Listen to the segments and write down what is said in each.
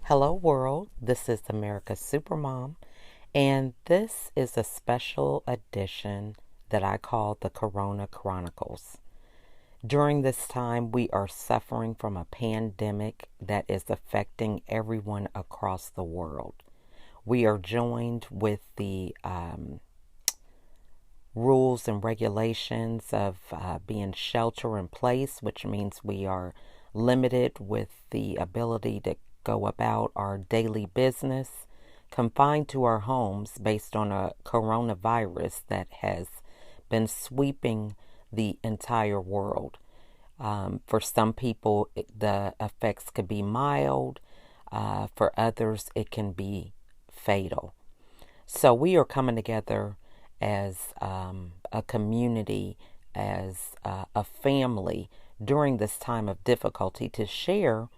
Hello, world. This is America's Supermom, and this is a special edition that I call the Corona Chronicles. During this time, we are suffering from a pandemic that is affecting everyone across the world. We are joined with the rules and regulations of being shelter in place, which means we are limited with the ability to go about our daily business, confined to our homes based on a coronavirus that has been sweeping the entire world. For some people, the effects could be mild. For others, it can be fatal. So we are coming together as a community, as a family during this time of difficulty to share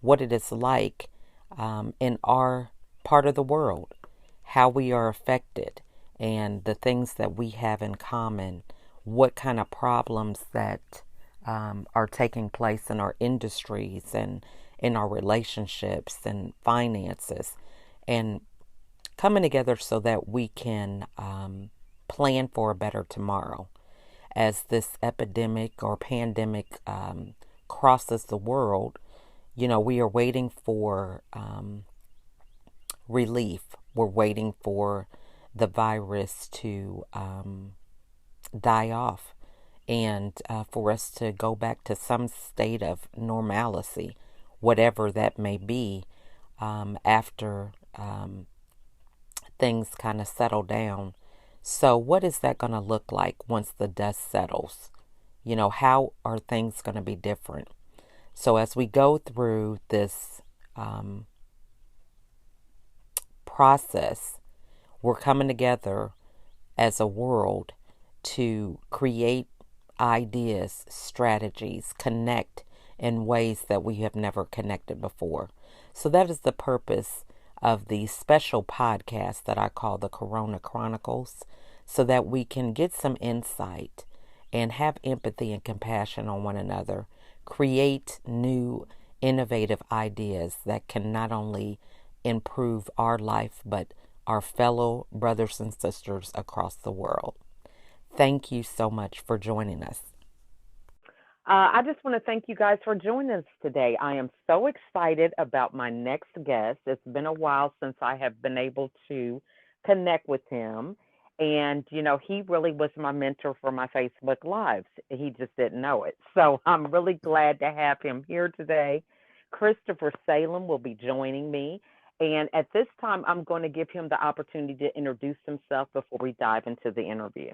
what it is like in our part of the world, how we are affected, and the things that we have in common, what kind of problems that are taking place in our industries and in our relationships and finances, and coming together so that we can plan for a better tomorrow. As this epidemic or pandemic crosses the world, we are waiting for relief. We're waiting for the virus to die off and for us to go back to some state of normalcy, whatever that may be, after things kind of settle down. So, what is that going to look like once the dust settles? How are things going to be different? So, as we go through this process, we're coming together as a world to create ideas, strategies, connect in ways that we have never connected before. So, that is the purpose of the special podcast that I call the Corona Chronicles, so that we can get some insight and have empathy and compassion on one another, create new innovative ideas that can not only improve our life, but our fellow brothers and sisters across the world. Thank you so much for joining us. I just want to thank you guys for joining us today. I am so excited about my next guest. It's been a while since I have been able to connect with him. And, he really was my mentor for my Facebook Lives. He just didn't know it. So I'm really glad to have him here today. Christopher Salem will be joining me. And at this time, I'm going to give him the opportunity to introduce himself before we dive into the interview.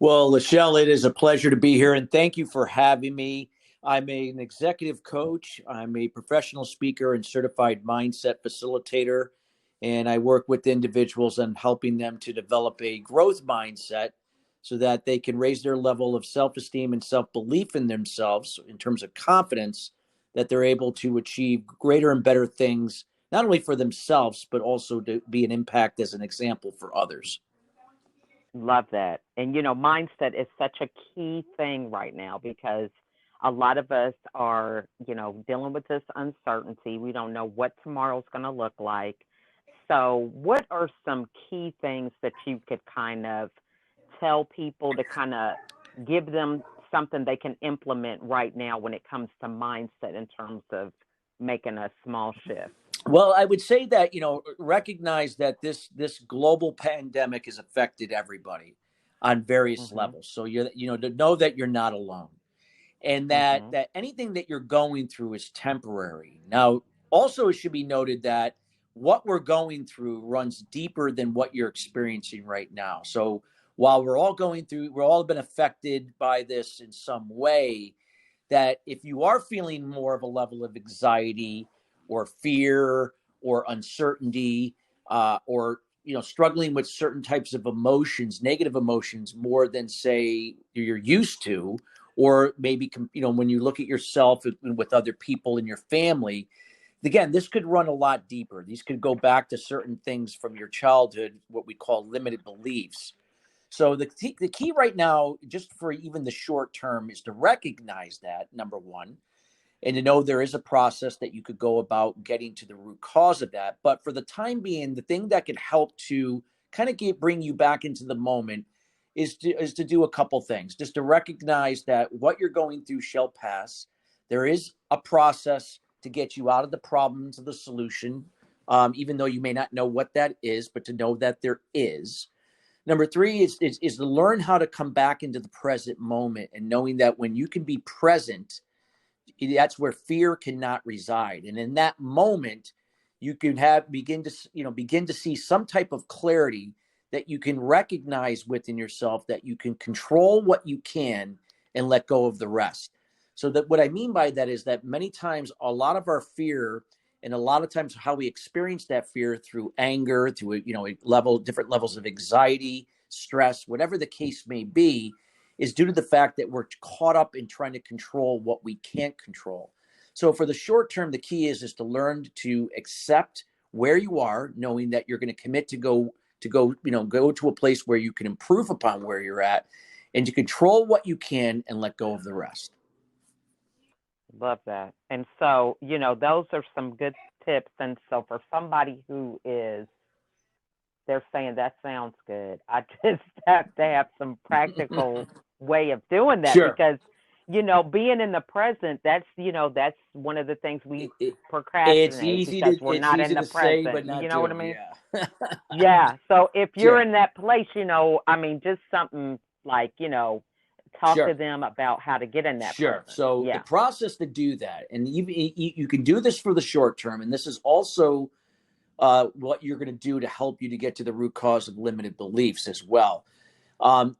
Well, Lachelle, it is a pleasure to be here, and thank you for having me. An executive coach. I'm a professional speaker and certified mindset facilitator, and I work with individuals on helping them to develop a growth mindset so that they can raise their level of self-esteem and self-belief in themselves in terms of confidence, that they're able to achieve greater and better things, not only for themselves, but also to be an impact as an example for others. Love that. And mindset is such a key thing right now because a lot of us are, dealing with this uncertainty. We don't know what tomorrow's going to look like. So, what are some key things that you could kind of tell people to kind of give them something they can implement right now when it comes to mindset in terms of making a small shift? Well, I would say that, recognize that this global pandemic has affected everybody on various Mhm. levels. So to know that you're not alone, and that Mhm. that anything that you're going through is temporary. Now, also it should be noted that what we're going through runs deeper than what you're experiencing right now. So while we're all been affected by this in some way, that if you are feeling more of a level of anxiety or fear or uncertainty, or struggling with certain types of emotions, negative emotions, more than say you're used to, or maybe when you look at yourself with other people in your family, again, this could run a lot deeper. These could go back to certain things from your childhood, what we call limited beliefs. So the key right now, just for even the short term, is to recognize that, number one, and to know there is a process that you could go about getting to the root cause of that. But for the time being, the thing that could help to kind of bring you back into the moment is to do a couple things. Just to recognize that what you're going through shall pass. There is a process to get you out of the problem to the solution, even though you may not know what that is, but to know that there is. Number three is to learn how to come back into the present moment, and knowing that when you can be present, that's where fear cannot reside. And in that moment, you can begin to see some type of clarity that you can recognize within yourself, that you can control what you can and let go of the rest. So that what I mean by that is that many times a lot of our fear, and a lot of times how we experience that fear through anger, through different levels of anxiety, stress, whatever the case may be, is due to the fact that we're caught up in trying to control what we can't control. So for the short term, the key is to learn to accept where you are, knowing that you're going to commit to go to a place where you can improve upon where you're at, and to control what you can and let go of the rest. Love that. And so, those are some good tips. And so for somebody who is, they're saying that sounds good. I just have to have some practical way of doing that, Sure. because, being in the present, that's one of the things we It's procrastinate easy because we're not in to the say, but present. not You know what I do. mean? Yeah. Yeah. So if you're Sure. in that place, just something like, talk to Sure. them about how to get in that Sure. present. So the Yeah. process to do that, and you can do this for the short term, and this is also what you're going to do to help you to get to the root cause of limited beliefs as well.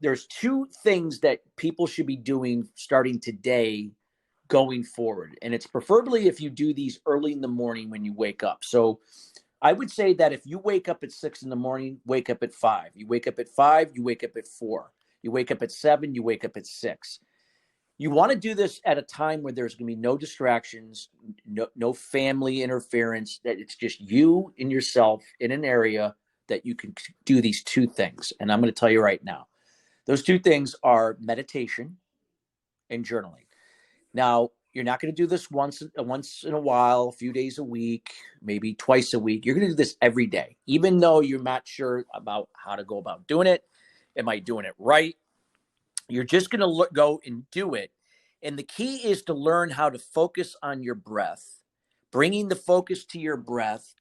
There's two things that people should be doing starting today going forward. And it's preferably if you do these early in the morning when you wake up. So I would say that if you wake up at 6 in the morning, wake up at 5. You wake up at 5, you wake up at 4. You wake up at 7, you wake up at 6. You want to do this at a time where there's going to be no distractions, no family interference, that it's just you and yourself in an area that you can do these two things. And I'm going to tell you right now, those two things are meditation and journaling. Now, you're not going to do this once in a while, a few days a week, maybe twice a week. You're going to do this every day, even though you're not sure about how to go about doing it. Am I doing it right? You're just going to go and do it. And the key is to learn how to focus on your breath, bringing the focus to your breath.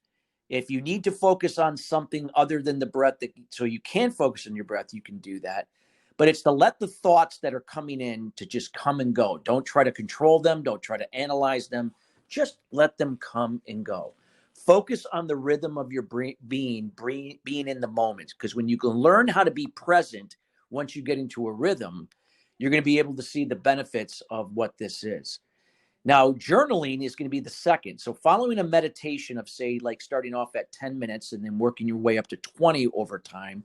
If you need to focus on something other than the breath, so you can focus on your breath, you can do that. But it's to let the thoughts that are coming in to just come and go. Don't try to control them. Don't try to analyze them. Just let them come and go. Focus on the rhythm of your being in the moment. Because when you can learn how to be present, once you get into a rhythm, you're going to be able to see the benefits of what this is. Now, journaling is going to be the second. So following a meditation of, say, like starting off at 10 minutes and then working your way up to 20 over time,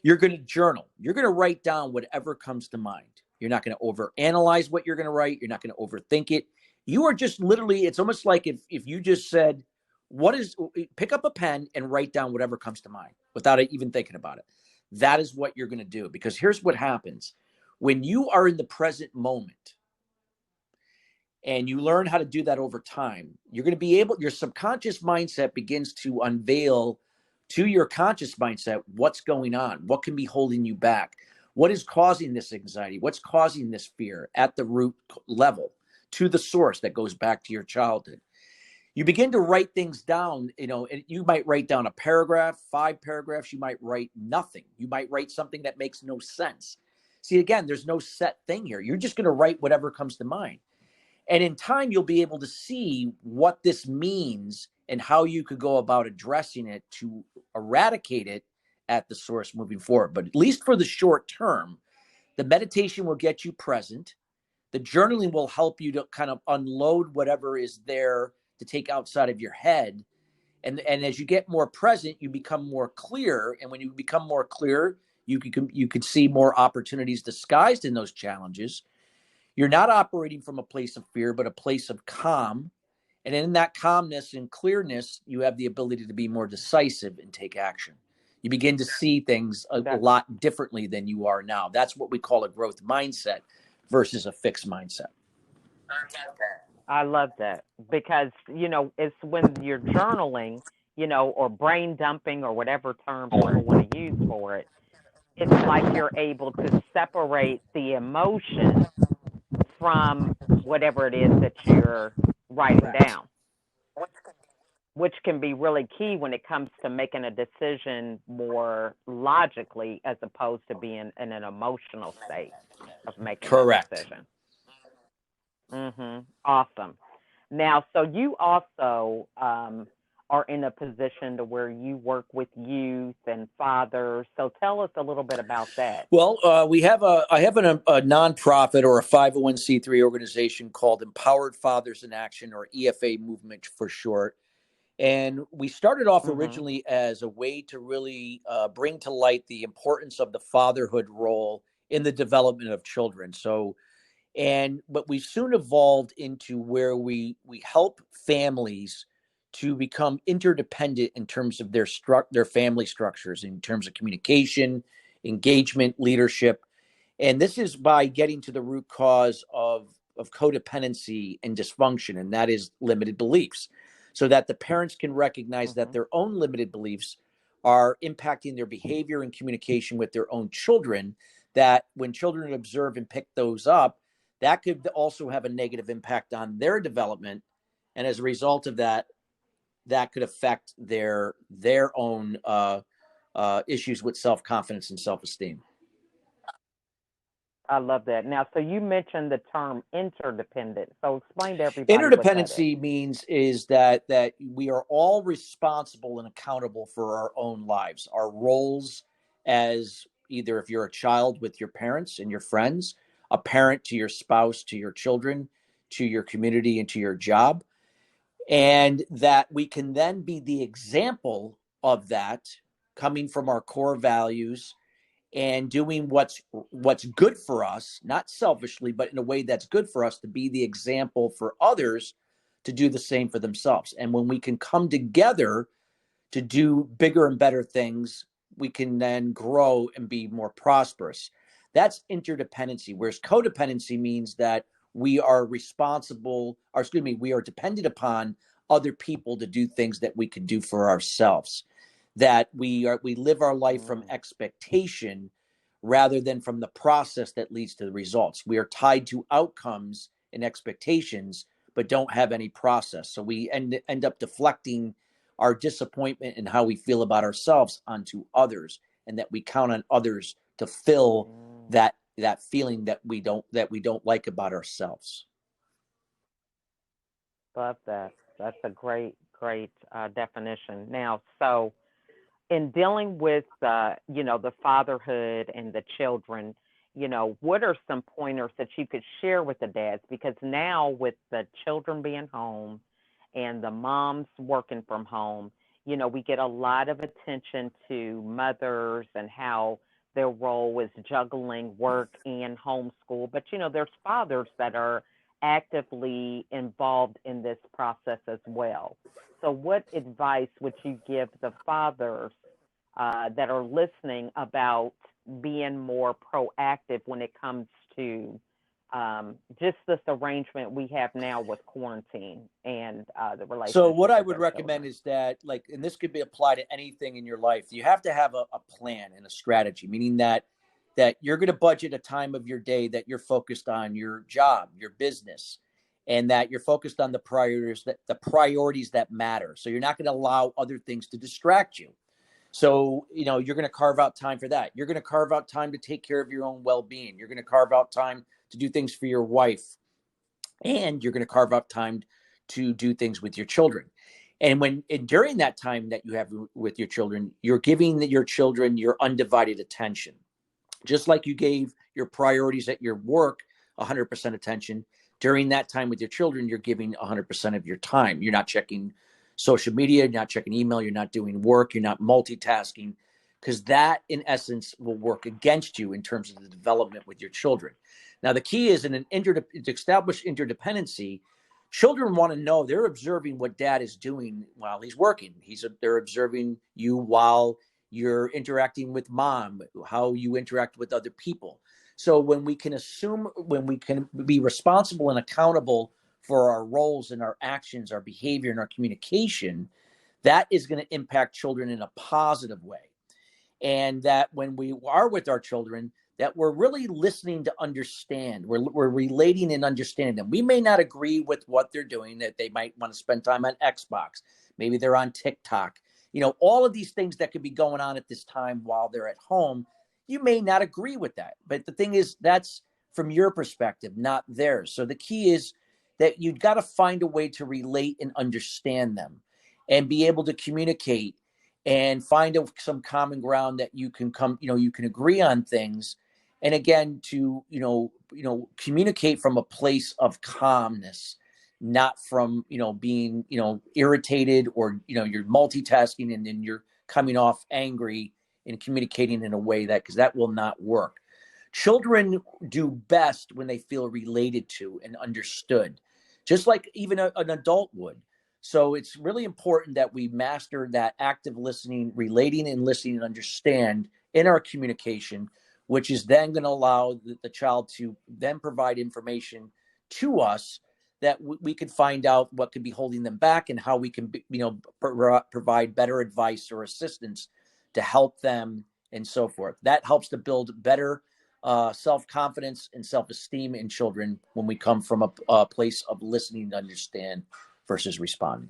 you're going to journal. You're going to write down whatever comes to mind. You're not going to overanalyze what you're going to write. You're not going to overthink it. You are just literally, it's almost like if you just said, pick up a pen and write down whatever comes to mind without even thinking about it. That is what you're going to do. Because here's what happens. When you are in the present moment, and you learn how to do that over time, you're going to be able, your subconscious mindset begins to unveil to your conscious mindset what's going on, what can be holding you back, what is causing this anxiety, what's causing this fear at the root level, to the source that goes back to your childhood. You begin to write things down, and you might write down a paragraph, 5 paragraphs, you might write nothing. You might write something that makes no sense. See, again, there's no set thing here. You're just going to write whatever comes to mind. And in time, you'll be able to see what this means and how you could go about addressing it to eradicate it at the source moving forward. But at least for the short term, the meditation will get you present. The journaling will help you to kind of unload whatever is there to take outside of your head. And as you get more present, you become more clear. And when you become more clear, you can see more opportunities disguised in those challenges. You're not operating from a place of fear, but a place of calm. And in that calmness and clearness, you have the ability to be more decisive and take action. You begin to see things a lot differently than you are now. That's what we call a growth mindset versus a fixed mindset. I love that because, it's when you're journaling, or brain dumping or whatever term people want to use for it. It's like you're able to separate the emotion from whatever it is that you're writing Correct. down, which can be really key when it comes to making a decision more logically as opposed to being in an emotional state of making that Correct. decision. Awesome. Now, so you also are in a position to where you work with youth and fathers. So tell us a little bit about that. Well, I have a nonprofit or a 501c3 organization called Empowered Fathers in Action, or EFA movement for short. And we started off Mhm. originally as a way to really bring to light the importance of the fatherhood role in the development of children. But we soon evolved into where we help families to become interdependent in terms of their family structures, in terms of communication, engagement, leadership. And this is by getting to the root cause of codependency and dysfunction, and that is limited beliefs, so that the parents can recognize that Mhm. their own limited beliefs are impacting their behavior and communication with their own children. That when children observe and pick those up, that could also have a negative impact on their development. And as a result of that, that could affect their own issues with self-confidence and self-esteem. I love that. Now, so you mentioned the term interdependent. So explain to everybody what that is. Interdependency means is that we are all responsible and accountable for our own lives, our roles as either if you're a child with your parents and your friends, a parent to your spouse, to your children, to your community, and to your job, and that we can then be the example of that, coming from our core values and doing what's good for us, not selfishly, but in a way that's good for us, to be the example for others to do the same for themselves. And when we can come together to do bigger and better things, we can then grow and be more prosperous. That's interdependency. Whereas codependency means that we are responsible, or excuse me, we are dependent upon other people to do things that we could do for ourselves. That we live our life from Mm. expectation rather than from the process that leads to the results. We are tied to outcomes and expectations, but don't have any process. So we end up deflecting our disappointment and how we feel about ourselves onto others, and that we count on others to fill Mm. that feeling that we don't like about ourselves. Love that. That's a great definition. Now, so in dealing with the fatherhood and the children, what are some pointers that you could share with the dads? Because now with the children being home and the moms working from home, we get a lot of attention to mothers and how their role is juggling work and homeschool. But there's fathers that are actively involved in this process as well. So, what advice would you give the fathers that are listening about being more proactive when it comes to just this arrangement we have now with quarantine and the So what relationship I with would their recommend children? is that, like, and this could be applied to anything in your life, you have to have a plan and a strategy, meaning that you're going to budget a time of your day that you're focused on your job, your business, and that you're focused on the priorities that matter. So you're not going to allow other things to distract you. So, you're going to carve out time for that. You're going to carve out time to take care of your own well-being. You're going to carve out time to do things for your wife, and you're going to carve out time to do things with your children. And during that time that you have with your children, you're giving your children your undivided attention. Just like you gave your priorities at your work 100% attention, during that time with your children, you're giving 100% of your time. You're not checking social media, you're not checking email, you're not doing work, you're not multitasking, because that, in essence, will work against you in terms of the development with your children. Now, the key is to establish interdependency. Children want to know, they're observing what dad is doing while he's working. They're observing you while you're interacting with mom, how you interact with other people. So when we can be responsible and accountable for our roles and our actions, our behavior, and our communication, that is going to impact children in a positive way. And that when we are with our children, that we're really listening to understand. We're relating and understanding them. We may not agree with what they're doing, that they might want to spend time on Xbox. Maybe they're on TikTok. All of these things that could be going on at this time while they're at home, you may not agree with that. But the thing is, that's from your perspective, not theirs. So the key is that you've got to find a way to relate and understand them and be able to communicate and find some common ground that you can you can agree on things. And again, to, communicate from a place of calmness, not from, being, irritated, or, you're multitasking and then you're coming off angry and communicating in a way because that will not work. Children do best when they feel related to and understood, just like even an adult would. So it's really important that we master that active listening, relating and listening and understand in our communication, which is then going to allow the child to then provide information to us that we can find out what could be holding them back and how we can, provide better advice or assistance to help them and so forth. That helps to build better self-confidence and self-esteem in children when we come from a place of listening to understand versus responding.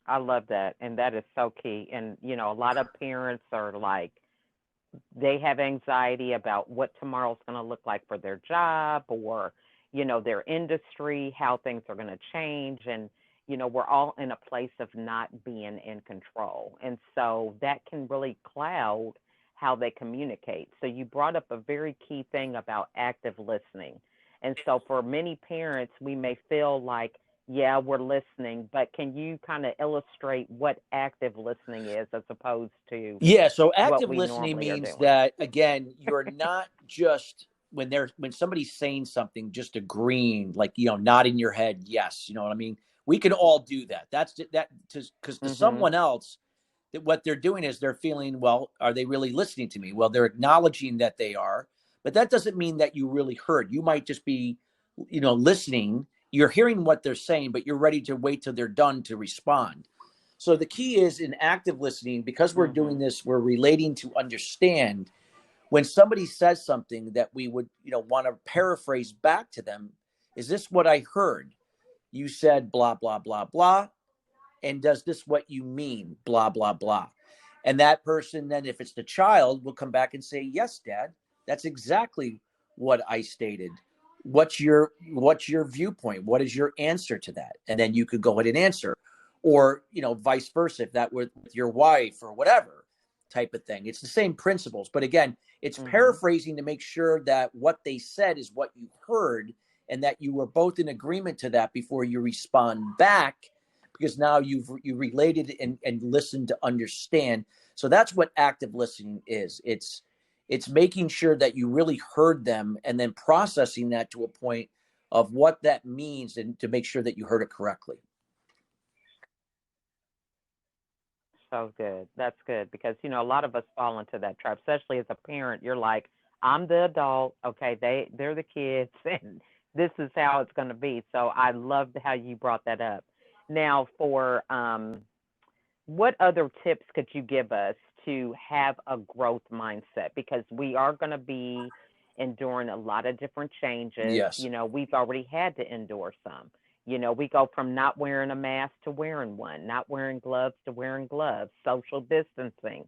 I love that. And that is so key. And, a lot of parents are like, they have anxiety about what tomorrow's going to look like for their job or, their industry, how things are going to change. And, we're all in a place of not being in control. And so that can really cloud how they communicate. So you brought up a very key thing about active listening. And so for many parents, we may feel like, yeah, we're listening, but can you kind of illustrate what active listening is as opposed to Yeah, so what active we listening normally are means doing? that, again, you're not just when somebody's saying something, just agreeing, like, nodding your head, yes, you know what I mean? We can all do that. That's that, because to Mhm. someone else, that what they're doing is they're feeling, well, are they really listening to me? Well, they're acknowledging that they are, but that doesn't mean that you really heard. You might just be, listening. You're hearing what they're saying, but you're ready to wait till they're done to respond. So the key is in active listening, because we're doing Mhm. this, we're relating to understand. When somebody says something that we would, want to paraphrase back to them, is this what I heard? You said blah, blah, blah, blah. And does this what you mean? Blah, blah, blah. And that person, then, if it's the child, will come back and say, yes, Dad, that's exactly what I stated. What's your viewpoint? What is your answer to that? And then you could go ahead and answer. Or, vice versa, if that were with your wife or whatever type of thing. It's the same principles. But again, it's Mhm. paraphrasing to make sure that what they said is what you heard and that you were both in agreement to that before you respond back, because now you related and listened to understand. So that's what active listening is. It's making sure that you really heard them and then processing that to a point of what that means and to make sure that you heard it correctly. So good. That's good because a lot of us fall into that trap, especially as a parent. You're like, I'm the adult, okay? They're the kids, and this is how it's going to be. So I loved how you brought that up. Now, for what other tips could you give us to have a growth mindset? Because we are going to be enduring a lot of different changes. Yes. We've already had to endure some. We go from not wearing a mask to wearing one, not wearing gloves to wearing gloves, social distancing.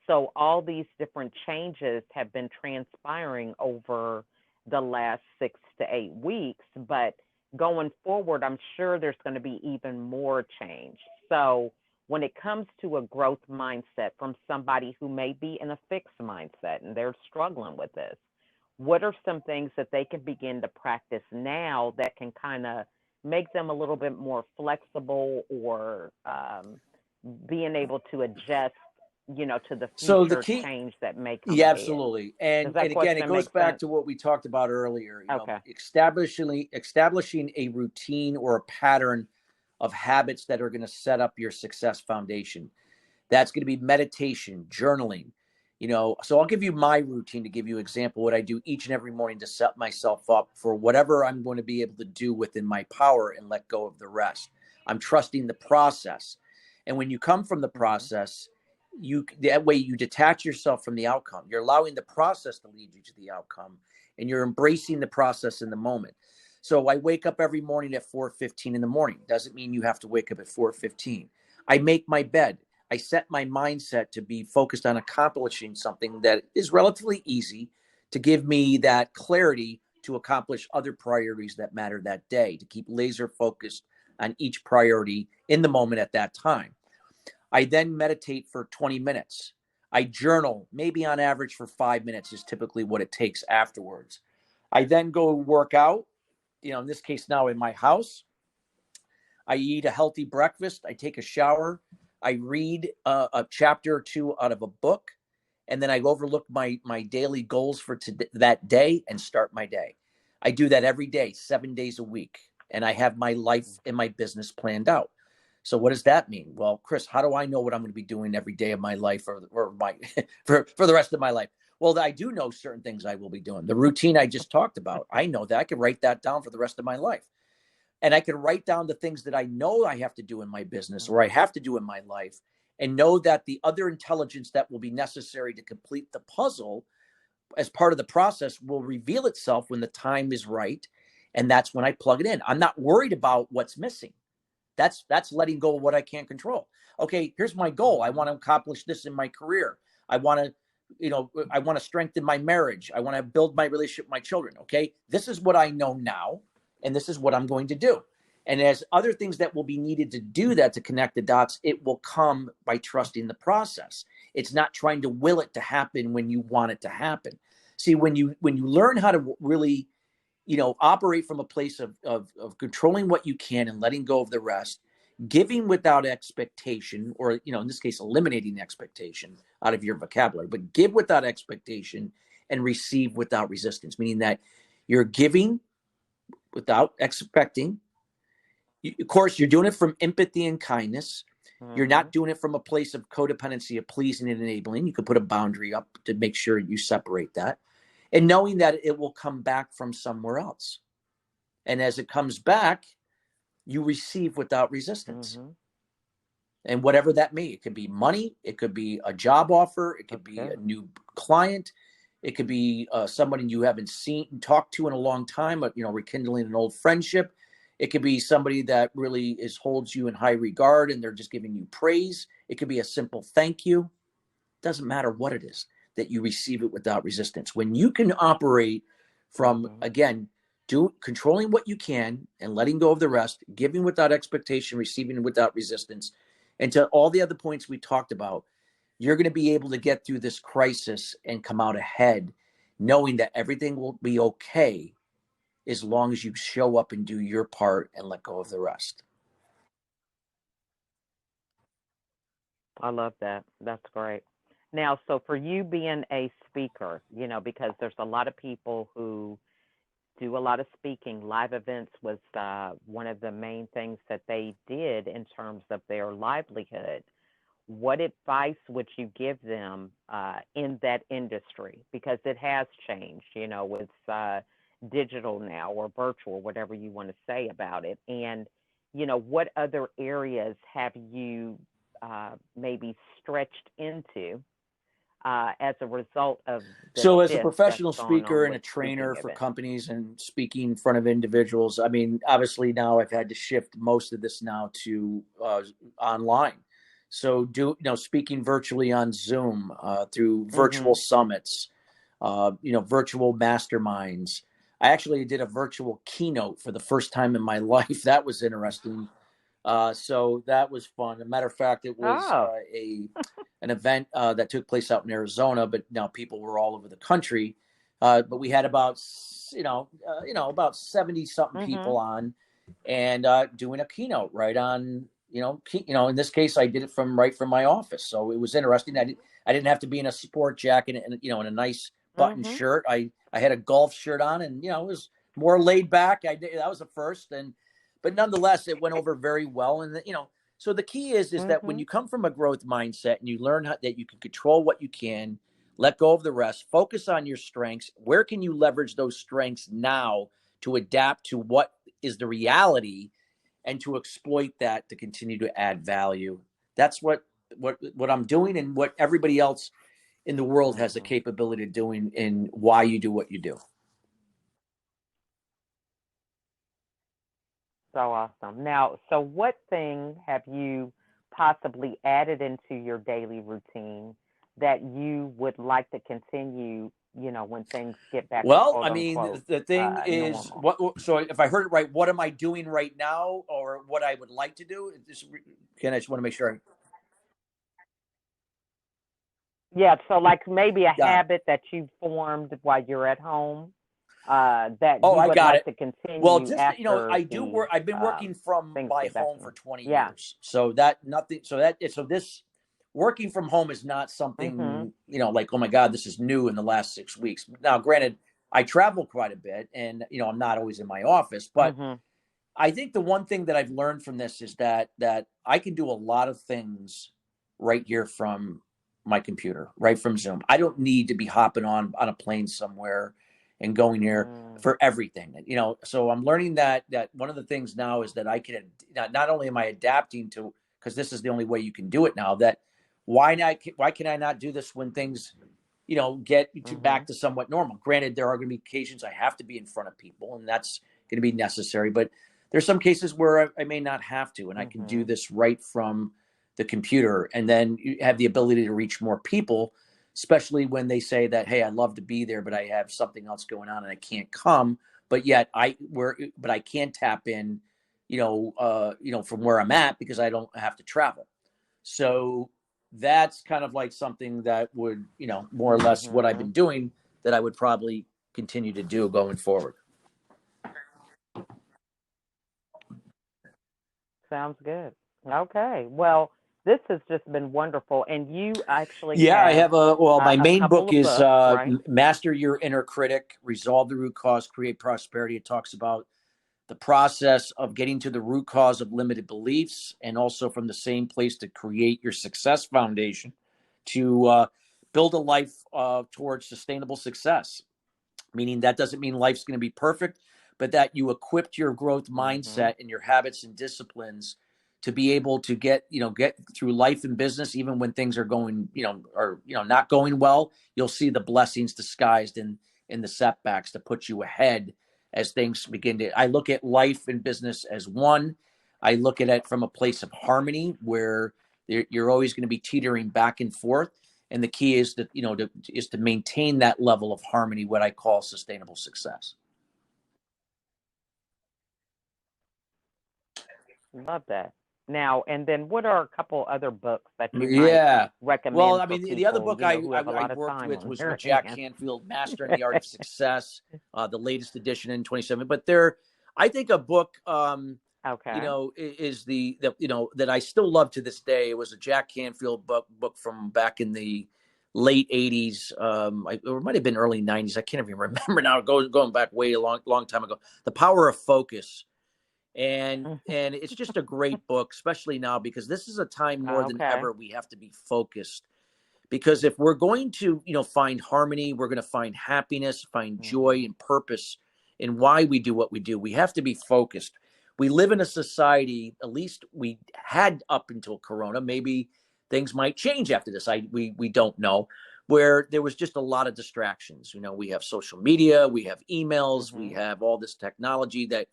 So all these different changes have been transpiring over the last 6 to 8 weeks. But going forward, I'm sure there's going to be even more change. So when it comes to a growth mindset from somebody who may be in a fixed mindset and they're struggling with this, what are some things that they can begin to practice now that can kind of make them a little bit more flexible or being able to adjust, to the So the future key, change that may come yeah, ahead? absolutely. Does And that again, it question goes make back sense? to what we talked about earlier, Okay. establishing a routine or a pattern of habits that are going to set up your success foundation. That's going to be meditation, journaling, So I'll give you my routine to give you an example of what I do each and every morning to set myself up for whatever I'm going to be able to do within my power and let go of the rest. I'm trusting the process. And when you come from the process, that way you detach yourself from the outcome. You're allowing the process to lead you to the outcome, and you're embracing the process in the moment. So I wake up every morning at 4:15 in the morning. Doesn't mean you have to wake up at 4:15. I make my bed. I set my mindset to be focused on accomplishing something that is relatively easy to give me that clarity to accomplish other priorities that matter that day, to keep laser focused on each priority in the moment at that time. I then meditate for 20 minutes. I journal, maybe on average for 5 minutes is typically what it takes afterwards. I then go work out, in this case now in my house. I eat a healthy breakfast. I take a shower. I read a chapter or two out of a book, and then I overlook my daily goals for that day and start my day. I do that every day, 7 days a week, and I have my life and my business planned out. So what does that mean? Well, Chris, how do I know what I'm going to be doing every day of my life or my for the rest of my life? Well, I do know certain things I will be doing. The routine I just talked about, I know that I can write that down for the rest of my life. And I can write down the things that I know I have to do in my business or I have to do in my life, and know that the other intelligence that will be necessary to complete the puzzle as part of the process will reveal itself when the time is right. And that's when I plug it in. I'm not worried about what's missing. That's letting go of what I can't control. Okay, here's my goal. I want to accomplish this in my career. I want to strengthen my marriage. I want to build my relationship with my children. Okay, this is what I know now, and this is what I'm going to do. And as other things that will be needed to do that, to connect the dots, it will come by trusting the process. It's not trying to will it to happen when you want it to happen. See, when you learn how to really, operate from a place of controlling what you can and letting go of the rest, giving without expectation, or, in this case, eliminating expectation out of your vocabulary, but give without expectation and receive without resistance, meaning that you're giving without expecting. Of course, you're doing it from empathy and kindness. You're not doing it from a place of codependency, of pleasing and enabling. You could put a boundary up to make sure you separate that, and knowing that it will come back from somewhere else. And as it comes back, you receive without resistance. And whatever that may, it could be money, it could be a job offer, it could be a new client, it could be somebody you haven't seen and talked to in a long time, but rekindling an old friendship. It could be somebody that really holds you in high regard and they're just giving you praise. It could be a simple thank you. It doesn't matter what it is, that you receive it without resistance. When you can operate from, again, controlling what you can and letting go of the rest, giving without expectation, receiving without resistance, and to all the other points we talked about, you're going to be able to get through this crisis and come out ahead, knowing that everything will be okay as long as you show up and do your part and let go of the rest. I love that. That's great. Now, so for you being a speaker, because there's a lot of people who do a lot of speaking. Live events was one of the main things that they did in terms of their livelihood. What advice would you give them in that industry? Because it has changed, it's digital now or virtual, whatever you want to say about it. And, what other areas have you maybe stretched into as a result of the So as a shift that's professional gone speaker on and with a speaking trainer for events? companies and speaking in front of individuals, I mean, obviously now I've had to shift most of this now to online. So speaking virtually on Zoom, through virtual summits, virtual masterminds. I actually did a virtual keynote for the first time in my life. That was interesting. So that was fun. As a matter of fact, it was Oh. an event that took place out in Arizona, but now people were all over the country. But we had about about 70 something people on, and doing a keynote right on in this case I did it right from my office, so it was interesting. I didn't have to be in a sport jacket and in a nice button shirt. I had a golf shirt on, and it was more laid back. That was a first, but nonetheless it went over very well. And so the key is that when you come from a growth mindset and you learn that you can control what you can, let go of the rest, focus on your strengths. Where can you leverage those strengths now to adapt to what is the reality and to exploit that to continue to add value? That's what I'm doing, and what everybody else in the world has the Mm-hmm. capability of doing, and why you do what you do. So awesome. Now, so what thing have you possibly added into your daily routine that you would like to continue, when things get back to Well, quote I mean, unquote the thing is, normal? what? So, if I heard it right, what am I doing right now, or what I would like to do? I just want to make sure. Yeah, so like maybe a Got it. habit that you formed while you're at home, that Oh, you I would got like it. to Well, continue just after I do the work. I've been working from things my get back home to for normal. 20 Yeah. years, so that nothing. This working from home is not Mhm. something like, oh my God, this is new in the last 6 weeks. Now, granted, I travel quite a bit, and I'm not always in my office, but Mhm. I think the one thing that I've learned from this is that I can do a lot of things right here from my computer, right from Zoom. I don't need to be hopping on a plane somewhere and going here Mm. for everything. So I'm learning that one of the things now is that I can not only am I adapting to, because this is the only way you can do it now, that why can I not do this when things get to back Mhm. to somewhat normal? Granted, there are going to be occasions I have to be in front of people, and that's going to be necessary. But there's some cases where I may not have to, and I can do Mhm. this right from the computer, and then you have the ability to reach more people, especially when they say that, hey, I'd love to be there, but I have something else going on and I can't come. But yet I can tap in, from where I'm at, because I don't have to travel. So that's kind of like something that would, more or less what I've Mhm. been doing, that I would probably continue to do going forward. Sounds good. Okay. Well, this has just been wonderful, and you actually Yeah, I have have my a main couple book of is books, right? Master Your Inner Critic, Resolve the Root Cause, Create Prosperity. It talks about the process of getting to the root cause of limited beliefs, and also from the same place to create your success foundation to build a life towards sustainable success. Meaning that doesn't mean life's going to be perfect, but that you equipped your growth Mhm. mindset and your habits and disciplines to be able to get through life and business, even when things are going, or not going well. You'll see the blessings disguised in the setbacks to put you ahead as things begin to. I look at life and business as one. I look at it from a place of harmony, where you're always going to be teetering back and forth, and the key is to maintain that level of harmony, what I call sustainable success. Love that. Now, and then what are a couple other books that you might Yeah. Well, recommend I for mean, the other people, book I, who I have a I lot of worked time with on was their Jack hands? Canfield, Mastering the Art of Success, the latest edition in 27. But I think a book, Okay. is the that I still love to this day. It was a Jack Canfield book from back in the late 80s, or it might have been early 90s. I can't even remember now. Going back way a long time ago. The Power of Focus. And it's just a great book, especially now, because this is a time more than Okay. ever we have to be focused. Because if we're going to find harmony, we're going to find happiness, find joy Mhm. and purpose in why we do what we do, we have to be focused. We live in a society, at least we had up until Corona, maybe things might change after this, we don't know, where there was just a lot of distractions. We have social media, we have emails, we Mhm. have all this technology that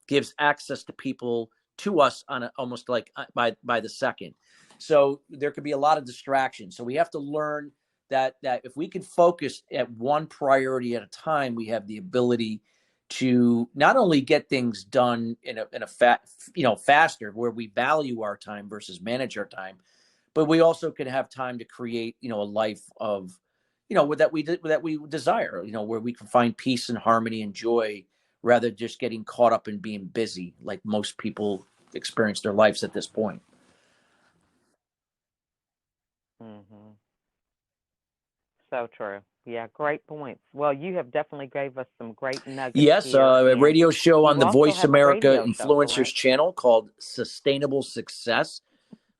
gives access to people, to us, on almost like by the second. So there could be a lot of distractions. So we have to learn that if we can focus at one priority at a time, we have the ability to not only get things done faster, where we value our time versus manage our time, but we also can have time to create a life of that we desire, where we can find peace and harmony and joy, rather than just getting caught up in being busy, like most people experience their lives at this point. Mhm. So true. Yeah, great points. Well, you have definitely gave us some great nuggets Yes, here, a and radio show on you the also Voice have a America radio show, Influencers correct? channel called Sustainable Success.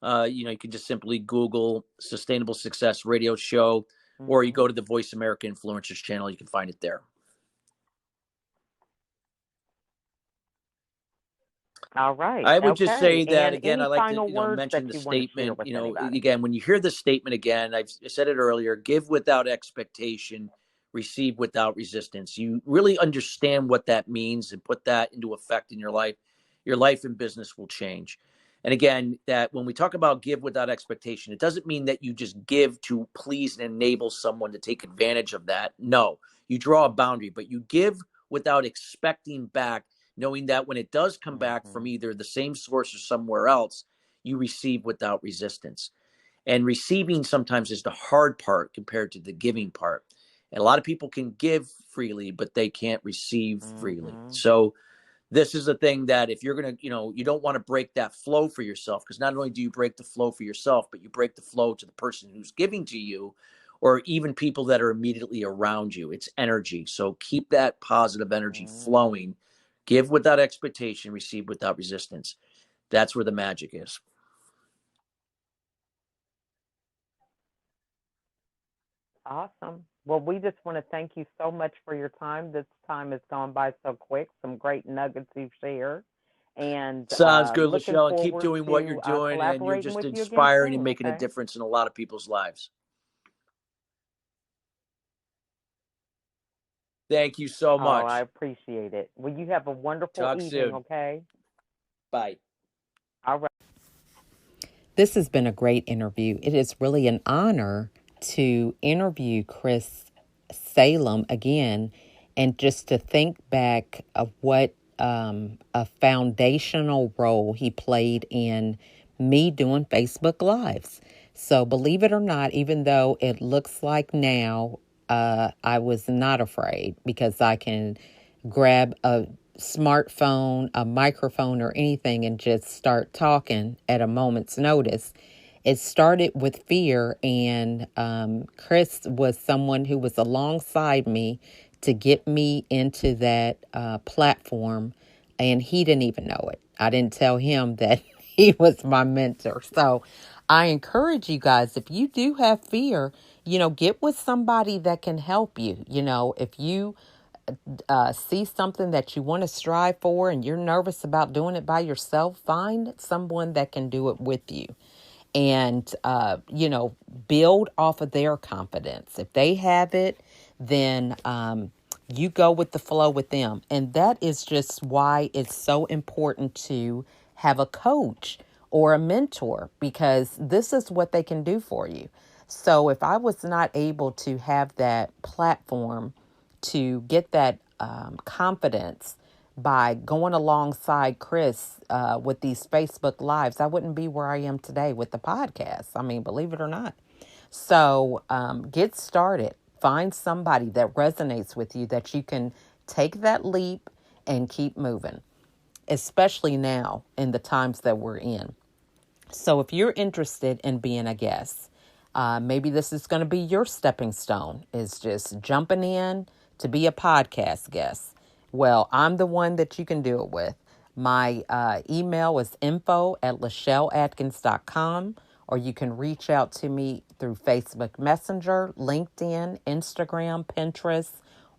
You can just simply Google Sustainable Success Radio Show. or you Mm-hmm. go to the Voice America Influencers channel. You can find it there. All right. I would just Okay. say that And again. I any like to, final words that mention the you want to share statement. with anybody? Again, when you hear the statement again, I said it earlier. Give without expectation, receive without resistance. You really understand what that means and put that into effect in your life and business will change. And again, that when we talk about give without expectation, it doesn't mean that you just give to please and enable someone to take advantage of that. No, you draw a boundary, but you give without expecting back, knowing that when it does come back Mm-hmm. from either the same source or somewhere else, you receive without resistance. And receiving sometimes is the hard part compared to the giving part. And a lot of people can give freely, but they can't receive freely. Mm-hmm. So this is a thing that if you're going to, you don't want to break that flow for yourself, because not only do you break the flow for yourself, but you break the flow to the person who's giving to you, or even people that are immediately around you. It's energy. So keep that positive energy Mm-hmm. flowing. Give without expectation, receive without resistance. That's where the magic is. Awesome. Well, we just want to thank you so much for your time. This time has gone by so quick. Some great nuggets you've shared. And Sounds good, looking Lachelle. And keep forward doing what you're to doing. And you're collaborating just with you again inspiring and soon, making a okay? difference in a lot of people's lives. Thank you so Oh, I much. appreciate it. Well, you have a wonderful Talk evening, soon. okay? Bye. All right. This has been a great interview. It is really an honor to interview Chris Salem again and just to think back of what a foundational role he played in me doing Facebook Lives. So, believe it or not, even though it looks like now, I was not afraid because I can grab a smartphone, a microphone, or anything and just start talking at a moment's notice. It started with fear, and Chris was someone who was alongside me to get me into that platform, and he didn't even know it. I didn't tell him that he was my mentor. So I encourage you guys, if you do have fear, get with somebody that can help you. If you see something that you want to strive for and you're nervous about doing it by yourself, find someone that can do it with you and, build off of their confidence. If they have it, then you go with the flow with them. And that is just why it's so important to have a coach or a mentor, because this is what they can do for you. So if I was not able to have that platform to get that confidence by going alongside Chris with these Facebook Lives, I wouldn't be where I am today with the podcast. I mean, believe it or not. So get started. Find somebody that resonates with you that you can take that leap and keep moving, especially now in the times that we're in. So if you're interested in being a guest, maybe this is going to be your stepping stone, is just jumping in to be a podcast guest. Well, I'm the one that you can do it with. My email is info@lachelleatkins.com, or you can reach out to me through Facebook Messenger, LinkedIn, Instagram, Pinterest,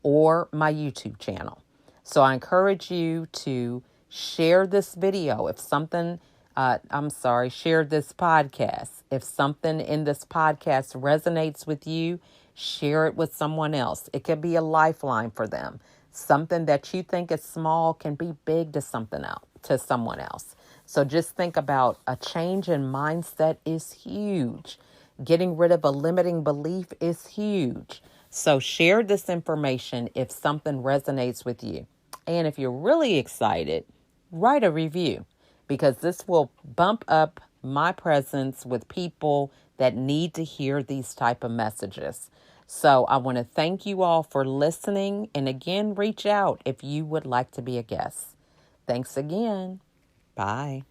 or my YouTube channel. So I encourage you to share this video if something, share this podcast. If something in this podcast resonates with you, share it with someone else. It could be a lifeline for them. Something that you think is small can be big to something else, to someone else. So just think about a change in mindset is huge. Getting rid of a limiting belief is huge. So share this information if something resonates with you. And if you're really excited, write a review, because this will bump up my presence with people that need to hear these type of messages. So I want to thank you all for listening, and again, reach out if you would like to be a guest. Thanks again. Bye.